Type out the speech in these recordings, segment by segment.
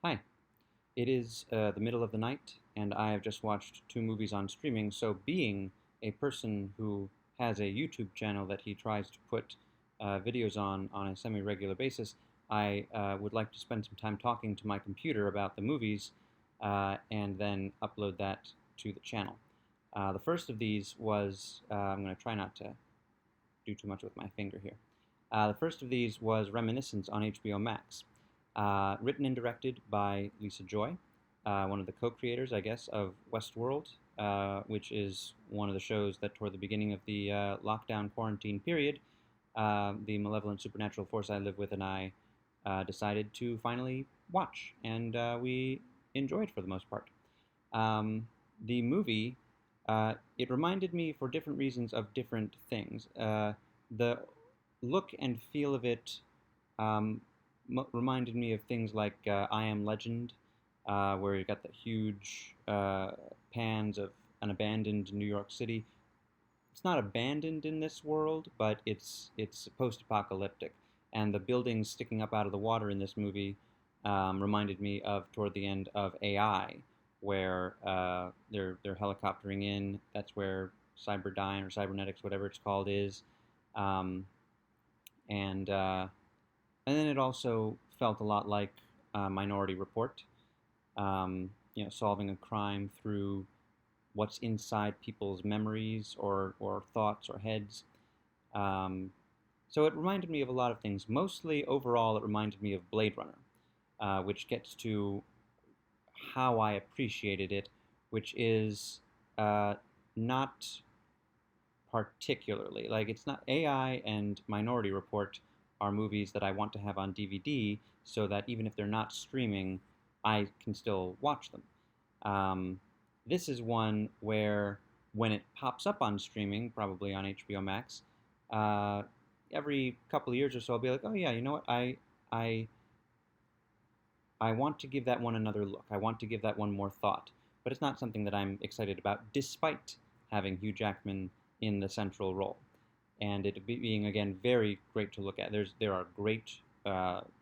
Hi, it is the middle of the night, and I have just watched two movies on streaming. So, being a person who has a YouTube channel that he tries to put videos on a semi-regular basis, I would like to spend some time talking to my computer about the movies and then upload that to the channel. The first of these was, I'm going to try not to do too much with my finger here. The first of these was Reminiscence on HBO Max, written and directed by Lisa Joy, one of the co-creators, I guess, of Westworld, which is one of the shows that toward the beginning of the lockdown quarantine period, the malevolent supernatural force I live with and I decided to finally watch, and we enjoyed for the most part. The movie, it reminded me for different reasons of different things. The look and feel of it um, reminded me of things like I Am Legend, where you got the huge pans of an abandoned New York City. It's not abandoned in this world, but it's post-apocalyptic, and the buildings sticking up out of the water in this movie reminded me of toward the end of AI, where they're helicoptering in. That's where Cyberdyne or Cybernetics, whatever it's called, is, um, and and then it also felt a lot like Minority Report, solving a crime through what's inside people's memories or thoughts or heads. Um, so it reminded me of a lot of things. Mostly, overall, it reminded me of Blade Runner, which gets to how I appreciated it, which is uh, not particularly. Like, it's not AI and Minority Report are movies that I want to have on DVD so that even if they're not streaming, I can still watch them. Um, this is one where when it pops up on streaming, probably on HBO Max, uh, every couple of years or so, I'll be like, oh yeah, you know what? I I want to give that one another look. I want to give that one more thought. But it's not something that I'm excited about, despite having Hugh Jackman in the central role, and it being again very great to look at. There are great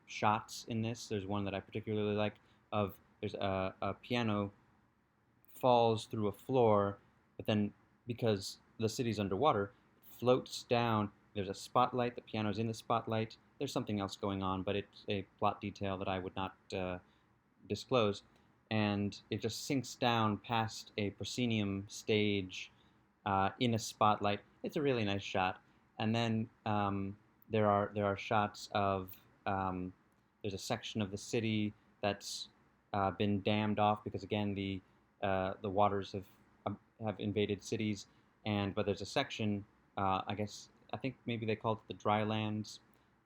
shots in this. There's one that I particularly like of there's a piano falls through a floor, but then because the city's underwater, floats down. There's a spotlight. The piano's in the spotlight. There's something else going on, but it's a plot detail that I would not disclose. And it just sinks down past a proscenium stage in a spotlight. It's a really nice shot. And then there are shots of there's a section of the city that's been dammed off because again the waters have invaded cities, and but there's a section, I think maybe they call it the dry lands,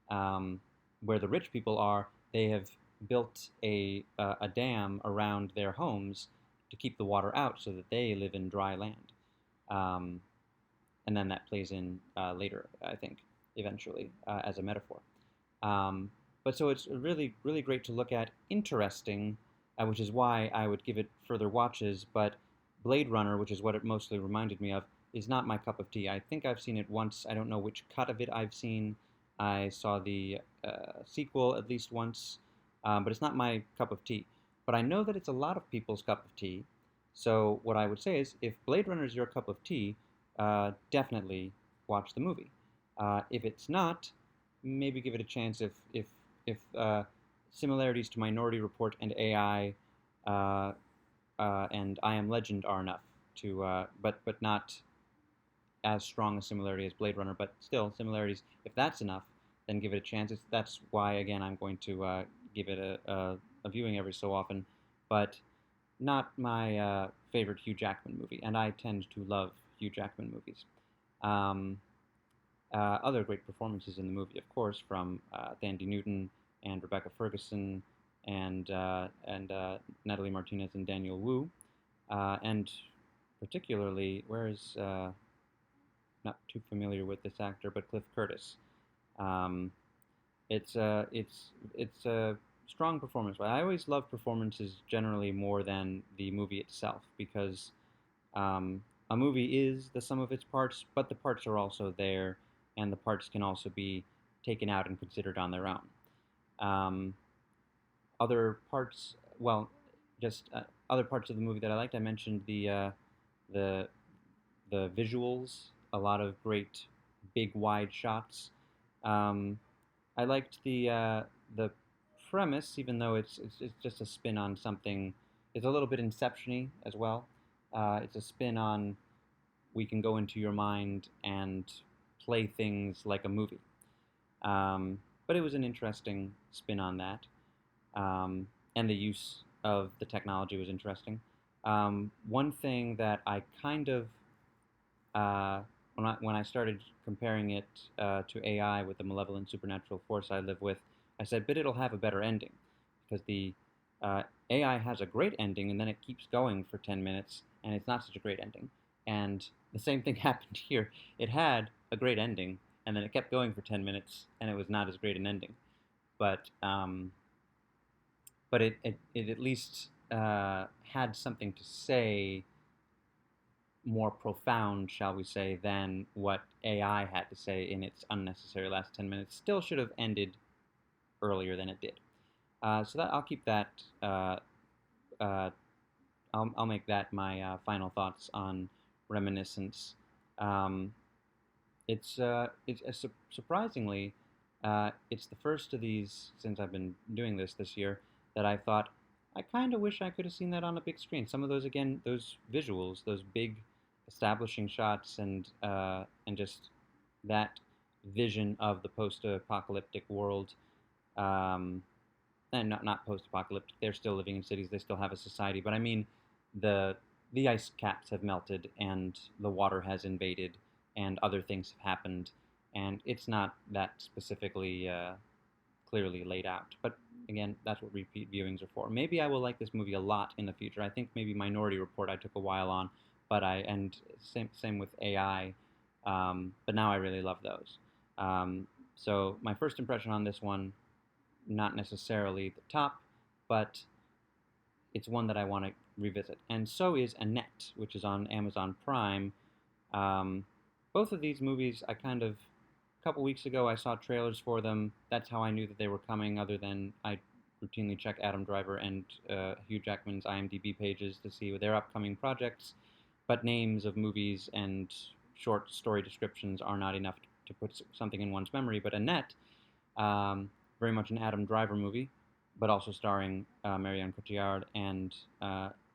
um, where the rich people are. They have built a dam around their homes to keep the water out so that they live in dry land. Um, and then that plays in later, I think, eventually as a metaphor. Um, but so it's really, really great to look at, interesting, which is why I would give it further watches. But Blade Runner, which is what it mostly reminded me of, is not my cup of tea. I think I've seen it once. I don't know which cut of it I've seen. I saw the sequel at least once, but it's not my cup of tea. But I know that it's a lot of people's cup of tea. So what I would say is, if Blade Runner is your cup of tea, definitely watch the movie. If it's not, maybe give it a chance if similarities to Minority Report and AI and I Am Legend are enough to, but not as strong a similarity as Blade Runner, but still similarities. If that's enough, then give it a chance. That's why again I'm going to give it a viewing every so often, but not my favorite Hugh Jackman movie, and I tend to love Hugh Jackman movies. Um, Other great performances in the movie, of course, from Thandie Newton and Rebecca Ferguson and Natalie Martinez and Daniel Wu, and particularly, where is not too familiar with this actor, but Cliff Curtis. Um, it's a strong performance, but I always love performances generally more than the movie itself because a movie is the sum of its parts, but the parts are also there, and the parts can also be taken out and considered on their own. Um, Other parts well, just other parts of the movie that I liked. I mentioned the the visuals, a lot of great big wide shots. Um, I liked the premise, even though it's just a spin on something. It's a little bit Inception-y as well. It's a spin on we can go into your mind and play things like a movie. But it was an interesting spin on that, and the use of the technology was interesting. One thing that I kind of when I started comparing it to AI with the malevolent supernatural force I live with, I said, but it'll have a better ending because the AI has a great ending and then it keeps going for 10 minutes and it's not such a great ending. And the same thing happened here. It had a great ending and then it kept going for 10 minutes and it was not as great an ending. But it at least had something to say more profound, shall we say, than what AI had to say in its unnecessary last 10 minutes. Still should have ended earlier than it did. So that I'll keep that. Uh, I'll make that my final thoughts on Reminiscence. Um, it's surprisingly, it's the first of these since I've been doing this year that I thought I kind of wish I could have seen that on a big screen. Some of those again, those visuals, those big establishing shots, and just that vision of the post-apocalyptic world. Um, and not post-apocalyptic. They're still living in cities. They still have a society. But I mean, the the ice caps have melted and the water has invaded and other things have happened, and it's not that specifically clearly laid out. But again, that's what repeat viewings are for. Maybe I will like this movie a lot in the future. I think maybe Minority Report I took a while on, but same with AI. But now I really love those. So my first impression on this one, not necessarily the top, but it's one that I want to revisit. And so is Annette, which is on Amazon Prime. Um, Both of these movies, I kind of, a couple weeks ago, I saw trailers for them. That's how I knew that they were coming, other than I routinely check Adam Driver and Hugh Jackman's IMDb pages to see their upcoming projects. But names of movies and short story descriptions are not enough to put something in one's memory. But Annette, um, very much an Adam Driver movie, but also starring Marion Cotillard and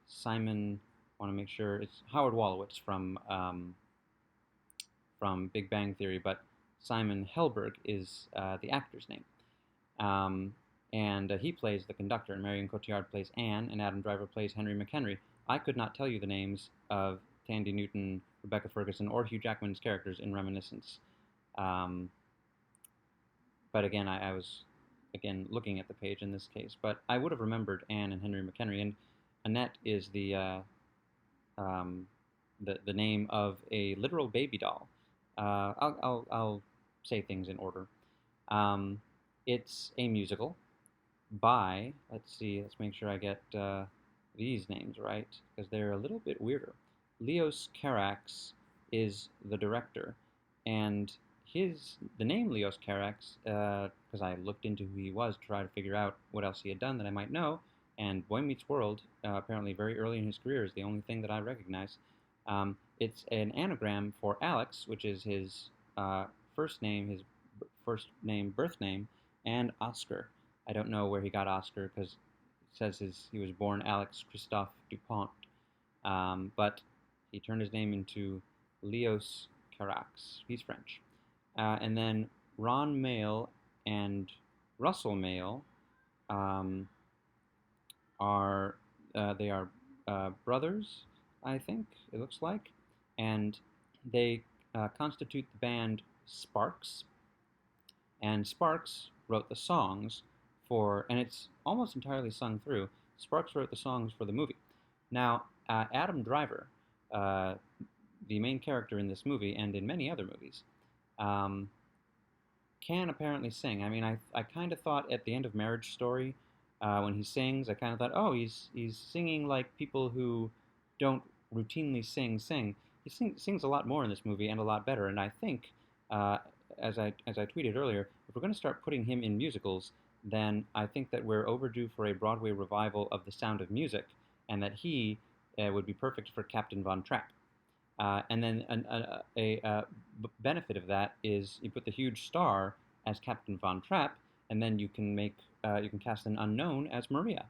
Simon. I want to make sure it's Howard Wolowitz from Big Bang Theory, but Simon Helberg is the actor's name. Um, and he plays the conductor, and Marion Cotillard plays Anne, and Adam Driver plays Henry McHenry. I could not tell you the names of Tandy Newton, Rebecca Ferguson, or Hugh Jackman's characters in Reminiscence. Um, but again, I was again looking at the page in this case. But I would have remembered Anne and Henry McHenry, and Annette is um, the name of a literal baby doll. I'll say things in order. Um, it's a musical by, let's see, let's make sure I get these names right, because they're a little bit weirder. Leos Carax is the director, and the name Leos Carax, because I looked into who he was to try to figure out what else he had done that I might know, and Boy Meets World, apparently very early in his career, is the only thing that I recognize. It's an anagram for Alex, which is his first name, birth name, and Oscar. I don't know where he got Oscar because it says he was born Alex Christophe Dupont, but he turned his name into Leos Carax. He's French. And then Ron Mayle and Russell Mayle um, are they are brothers, I think it looks like, and they constitute the band Sparks. And Sparks wrote the songs and it's almost entirely sung through. Sparks wrote the songs for the movie. Now, Adam Driver, uh, the main character in this movie and in many other movies, um, can apparently sing. I mean, I kind of thought at the end of Marriage Story, when he sings, I kind of thought, oh, he's singing like people who don't routinely sing. He sings a lot more in this movie and a lot better. And I think, uh, as I tweeted earlier, if we're going to start putting him in musicals, then I think that we're overdue for a Broadway revival of The Sound of Music, and that he would be perfect for Captain Von Trapp. And then benefit of that is you put the huge star as Captain Von Trapp, and then you can cast an unknown as Maria,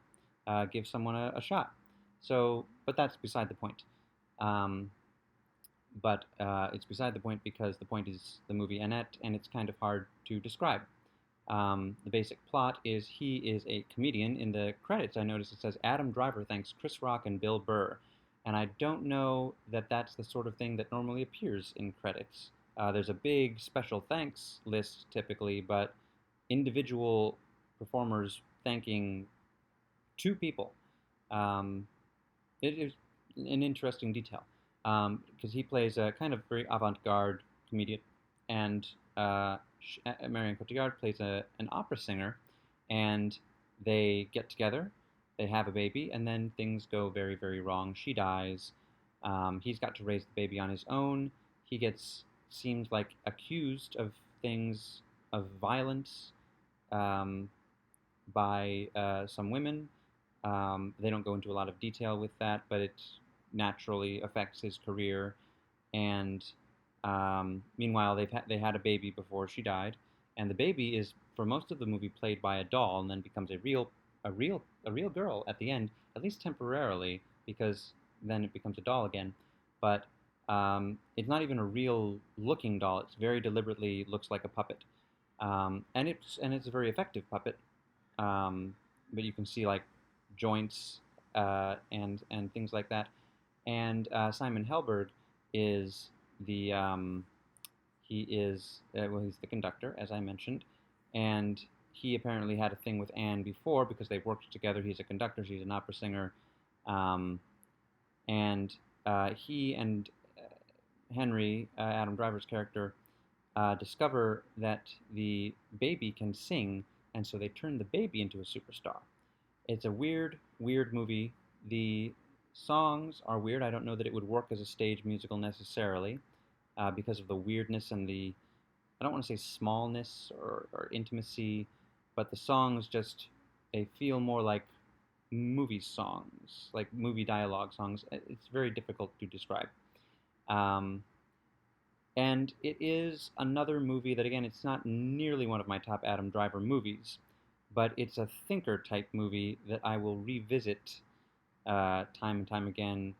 give someone a shot. So, but that's beside the point. Um, but it's beside the point because the point is the movie Annette, and it's kind of hard to describe. The basic plot is he is a comedian. In the credits, I noticed it says Adam Driver thanks Chris Rock and Bill Burr, and I don't know that that's the sort of thing that normally appears in credits. There's a big special thanks list typically, but individual performers thanking two people. Um, it is an interesting detail because he plays a kind of very avant-garde comedian, and Marion Cotillard plays an opera singer, and they get together, they have a baby, and then things go very, very wrong. She dies. He's got to raise the baby on his own. He gets seems like accused of things of violence um, by some women. They don't go into a lot of detail with that, but it naturally affects his career. And meanwhile, they had a baby before she died, and the baby is for most of the movie played by a doll, and then becomes a real girl at the end, at least temporarily, because then it becomes a doll again. But it's not even a real looking doll. It's very deliberately looks like a puppet, and it's a very effective puppet. But you can see like joints and things like that. And Simon Helberg is the he is well, he's the conductor, as I mentioned, and he apparently had a thing with Anne before because they worked together. He's a conductor, she's an opera singer, um, and he and Henry, Adam Driver's character, discover that the baby can sing, and so they turn the baby into a superstar. It's a weird, weird movie. The songs are weird. I don't know that it would work as a stage musical necessarily because of the weirdness and the, I don't want to say smallness or intimacy, but the songs just, they feel more like movie songs, like movie dialogue songs. It's very difficult to describe. Um, and it is another movie that, again, it's not nearly one of my top Adam Driver movies, but it's a thinker type movie that I will revisit time and time again.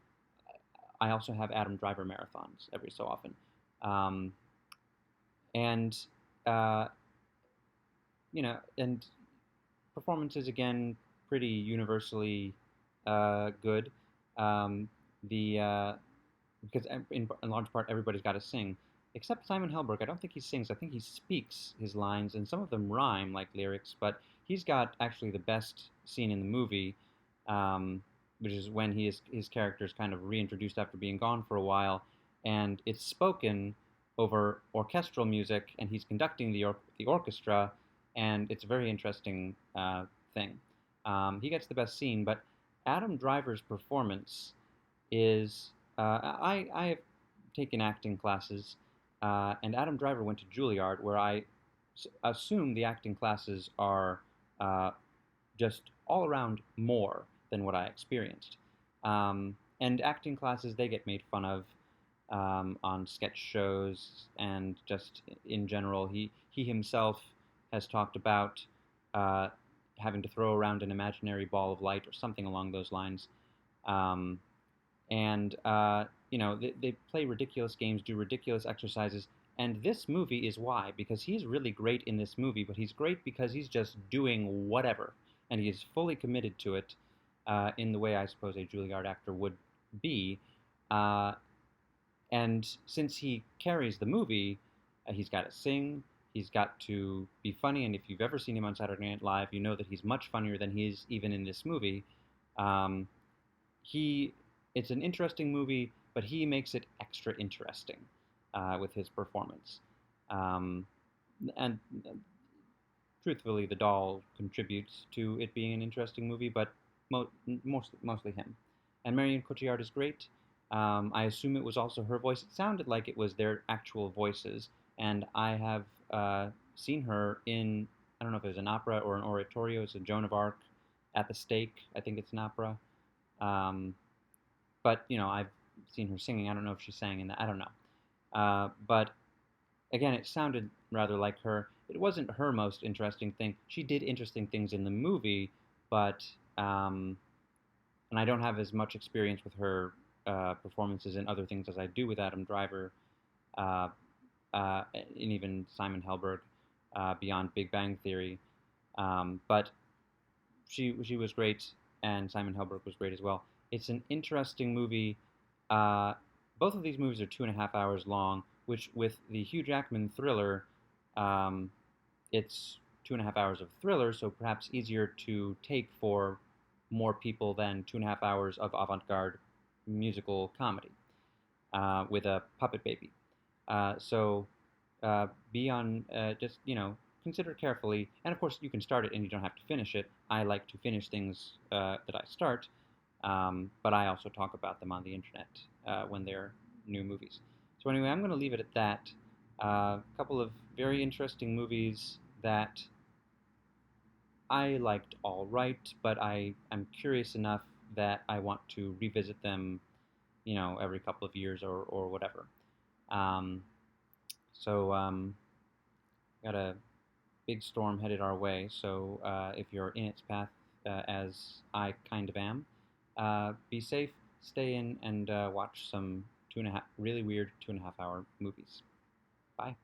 I also have Adam Driver marathons every so often. Um, and, uh, and performances, again, pretty universally good. Um, the Because in large part everybody's got to sing, except Simon Helberg. I don't think he sings. I think he speaks his lines, and some of them rhyme like lyrics. But he's got actually the best scene in the movie, um, which is when his character is kind of reintroduced after being gone for a while, and it's spoken over orchestral music, and he's conducting the orchestra, and it's a very interesting thing. He gets the best scene, but Adam Driver's performance is I have taken acting classes, and Adam Driver went to Juilliard, where I assume the acting classes are uh, just all around more than what I experienced. And acting classes, they get made fun of on sketch shows and just in general. He himself has talked about uh, having to throw around an imaginary ball of light or something along those lines. Um, and they play ridiculous games, do ridiculous exercises, and this movie is why, because he's really great in this movie, but he's great because he's just doing whatever, and he is fully committed to it, in the way I suppose a Juilliard actor would be. Uh, and since he carries the movie, he's got to sing, he's got to be funny, and if you've ever seen him on Saturday Night Live, you know that he's much funnier than he is even in this movie. Um, he it's an interesting movie, but he makes it extra interesting with his performance. Um, and truthfully, the doll contributes to it being an interesting movie, but mostly him. And Marion Cotillard is great. I assume it was also her voice. It sounded like it was their actual voices, and I have seen her in I don't know if it was an opera or an oratorio. It's a Joan of Arc at the stake. I think it's an opera. Um, but I've seen her singing. I don't know if she sang in that. I don't know. But again, it sounded rather like her. It wasn't her most interesting thing. She did interesting things in the movie, but and I don't have as much experience with her performances in other things as I do with Adam Driver, uh, and even Simon Helberg, beyond Big Bang Theory. But she was great, and Simon Helberg was great as well. It's an interesting movie. Uh, both of these movies are 2.5 hours long, which with the Hugh Jackman thriller, um, it's 2.5 hours of thriller, so perhaps easier to take for more people than 2.5 hours of avant-garde musical comedy with a puppet baby. So be on just consider it carefully, and of course you can start it and you don't have to finish it. I like to finish things that I start, but I also talk about them on the internet when they're new movies. So anyway, I'm going to leave it at that. A couple of very interesting movies that I liked all right, but I'm curious enough that I want to revisit them, every couple of years or whatever. Um, so got a big storm headed our way. So if you're in its path, as I kind of am, be safe, stay in, and watch some really weird 2.5 hour movies. Bye.